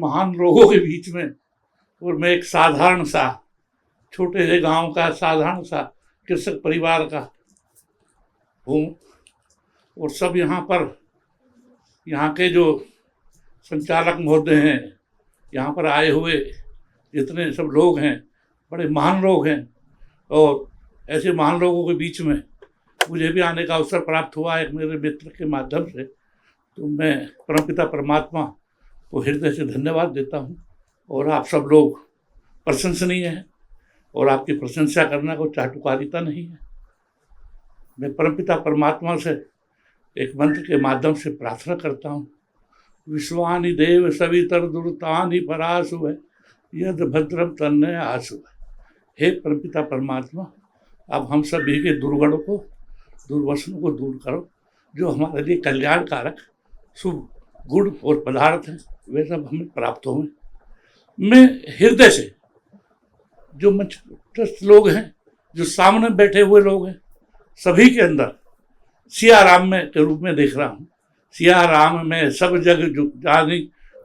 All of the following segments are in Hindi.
महान लोगों के बीच में, और मैं एक साधारण सा छोटे से गांव का साधारण सा कृषक परिवार का हूँ। और सब यहाँ पर, यहाँ के जो संचालक महोदय हैं, यहाँ पर आए हुए जितने सब लोग हैं, बड़े महान लोग हैं। और ऐसे महान लोगों के बीच में मुझे भी आने का अवसर प्राप्त हुआ एक मेरे मित्र के माध्यम से। तो मैं परमपिता परमात्मा को हृदय से धन्यवाद देता हूँ। और आप सब लोग प्रशंसनीय हैं, और आपकी प्रशंसा करना कोई चाटुकारिता नहीं है। मैं परमपिता परमात्मा से एक मंत्र के माध्यम से प्रार्थना करता हूँ। विश्वानि देव सवितर दुर्तानि परासु है, यद भद्रम तन्ने आसु है। हे परमपिता परमात्मा, अब हम सभी के दुर्गुणों को, दुर्वसनों को दूर करो, जो हमारे लिए कल्याणकारक शुभ गुण और पदार्थ हैं वे सब हमें प्राप्त होंगे। मैं हृदय से जो मंचस्थ लोग हैं, जो सामने बैठे हुए लोग हैं, सभी के अंदर सिया राम में के रूप में देख रहा हूँ। सिया राम में सब जग जानी,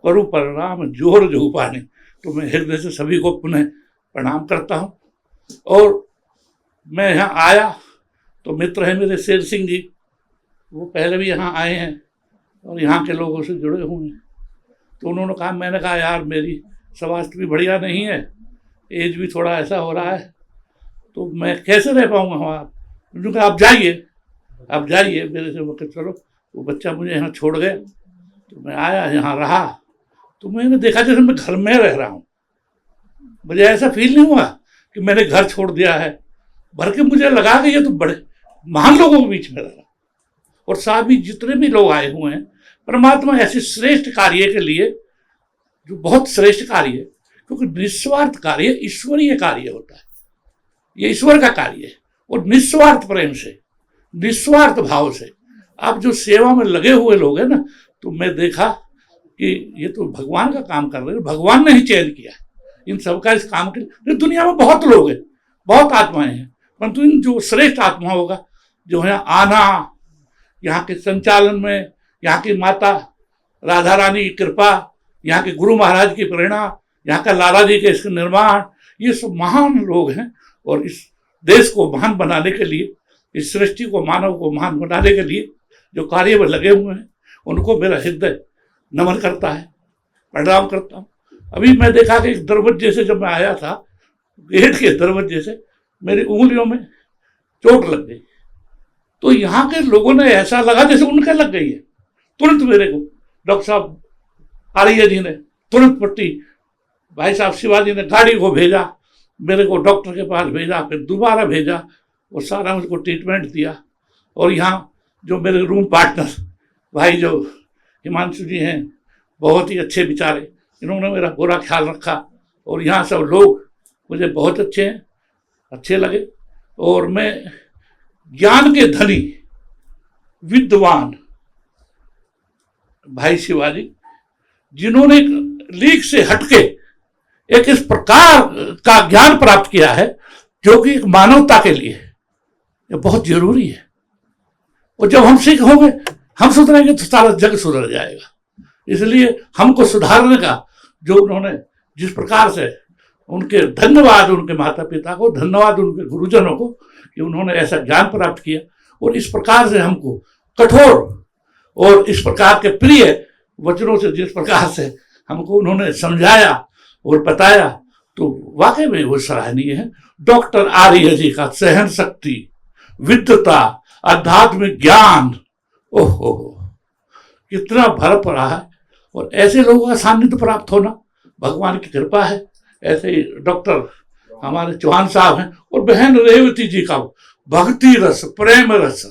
करूँ परनाम जोर जो पानी। तो मैं हृदय से सभी को पुनः प्रणाम करता हूँ। और मैं यहाँ आया तो मित्र है मेरे शेर सिंह जी, वो पहले भी यहाँ आए हैं और यहाँ के लोगों से जुड़े हुए हैं। तो उन्होंने कहा, मैंने कहा यार मेरी स्वास्थ्य भी बढ़िया नहीं है, एज भी थोड़ा ऐसा हो रहा है, तो मैं कैसे रह पाऊँगा वहाँ। उन्होंने कहा आप जाइए मेरे से। वो चलो, वो बच्चा मुझे यहाँ छोड़ गए, तो मैं आया यहाँ रहा। तो मैंने देखा जैसे मैं घर में रह रहा हूँ। मुझे ऐसा फील नहीं हुआ कि मैंने घर छोड़ दिया है, बल्कि मुझे लगा कि ये तो बड़े महान लोगों के बीच में रहा। और साथ भी जितने भी लोग आए हुए हैं, परमात्मा ऐसे श्रेष्ठ कार्य के लिए, जो बहुत श्रेष्ठ कार्य है, क्योंकि निस्वार्थ कार्य ईश्वरीय कार्य होता है। ये ईश्वर का कार्य है। और निस्वार्थ प्रेम से, निस्वार्थ भाव से आप जो सेवा में लगे हुए लोग हैं ना, तो मैं देखा कि ये तो भगवान का काम कर रहे हैं। भगवान ने ही चयन किया इन सबका इस काम के लिए। दुनिया में बहुत लोग हैं, बहुत आत्माएं हैं, परंतु इन जो श्रेष्ठ आत्माओं का जो है आना, यहाँ के संचालन में, यहाँ की माता राधा रानी की कृपा, यहाँ के गुरु महाराज की प्रेरणा, यहाँ का लाला जी के इसके निर्माण, ये सब महान लोग हैं। और इस देश को महान बनाने के लिए, इस सृष्टि को, मानव को महान बनाने के लिए जो कार्य में लगे हुए हैं, उनको मेरा हृदय नमन करता है, प्रणाम करता हूँ। अभी मैं देखा कि एक दरवाजे से जब मैं आया था, गेट के दरवाजे से मेरी उंगलियों में चोट लग गई। तो यहाँ के लोगों ने ऐसा लगा जैसे उनके लग गई है। तुरंत मेरे को डॉक्टर साहब आर्य जी ने तुरंत पट्टी, भाई साहब शिवाजी ने गाड़ी को भेजा, मेरे को डॉक्टर के पास भेजा, फिर दोबारा भेजा, और सारा मुझको ट्रीटमेंट दिया। और यहाँ जो मेरे रूम पार्टनर भाई जो हिमांशु जी हैं, बहुत ही अच्छे बेचारे, इन्होंने मेरा पूरा ख्याल रखा। और यहाँ सब लोग मुझे बहुत अच्छे हैं, अच्छे लगे। और मैं ज्ञान के धनी विद्वान भाई शिवाजी, जिन्होंने लीक से हटके एक इस प्रकार का ज्ञान प्राप्त किया है जो कि एक मानवता के लिए ये बहुत जरूरी है। और जब हम सीख होंगे, हम सुधरेंगे तो सारा जग सुधर जाएगा। इसलिए हमको सुधारने का जो उन्होंने जिस प्रकार से, उनके धन्यवाद उनके माता पिता को, धन्यवाद उनके गुरुजनों को कि उन्होंने ऐसा ज्ञान प्राप्त किया। और इस प्रकार से हमको कठोर और इस प्रकार के प्रिय वचनों से जिस प्रकार से हमको उन्होंने समझाया और बताया, तो वाकई में वो सराहनीय है। डॉक्टर आर्य जी का सहन शक्ति, विद्वता, आध्यात्मिक ज्ञान, ओहो कितना भर पड़ा है। और ऐसे लोगों का सानिध्य प्राप्त होना भगवान की कृपा है। ऐसे ही डॉक्टर हमारे चौहान साहब हैं, और बहन रेवती जी का भक्ति रस, प्रेम रस,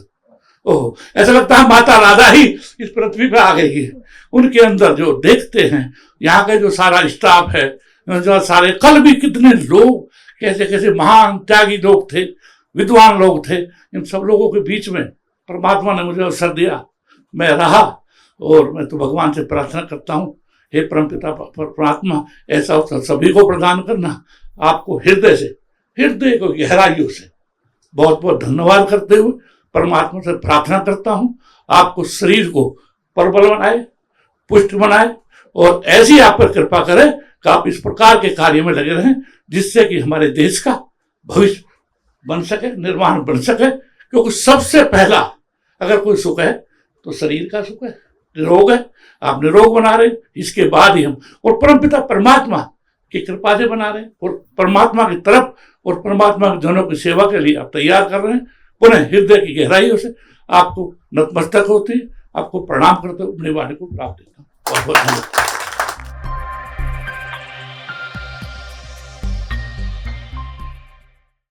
ओह ऐसा लगता है माता राधा ही इस पृथ्वी पे आ गई है। उनके अंदर जो देखते हैं, यहाँ के जो सारा स्टाफ है, जो सारे, कल भी कितने लोग, कैसे कैसे महान त्यागी लोग थे, विद्वान लोग थे। इन सब लोगों के बीच में परमात्मा ने मुझे अवसर दिया, मैं रहा। और मैं तो भगवान से प्रार्थना करता हूँ, हे परमपिता परमात्मा, ऐसा अवसर सभी को प्रदान करना। आपको हृदय से, हृदय को गहराइयों से बहुत बहुत धन्यवाद करते हुए परमात्मा से प्रार्थना करता हूँ, आपको शरीर को प्रबल बनाए, पुष्ट बनाए, और ऐसी आप पर कृपा करें कि आप इस प्रकार के कार्य में लगे रहें जिससे कि हमारे देश का भविष्य बन सके, निर्माण बन सके। क्योंकि सबसे पहला अगर कोई सुख है तो शरीर का सुख है, निरोग है, आप निरोग बना रहे, इसके बाद ही हम और परमपिता परमात्मा की कृपा से बना रहे हैं और परमात्मा की तरफ और परमात्मा के जनों की सेवा के लिए आप तैयार कर रहे हैं। पुनः हृदय की गहराइयों से आपको नतमस्तक होती है, आपको प्रणाम करते हुए अपनी वाणी को प्राप्त देता हूँ। बहुत बहुत धन्यवाद।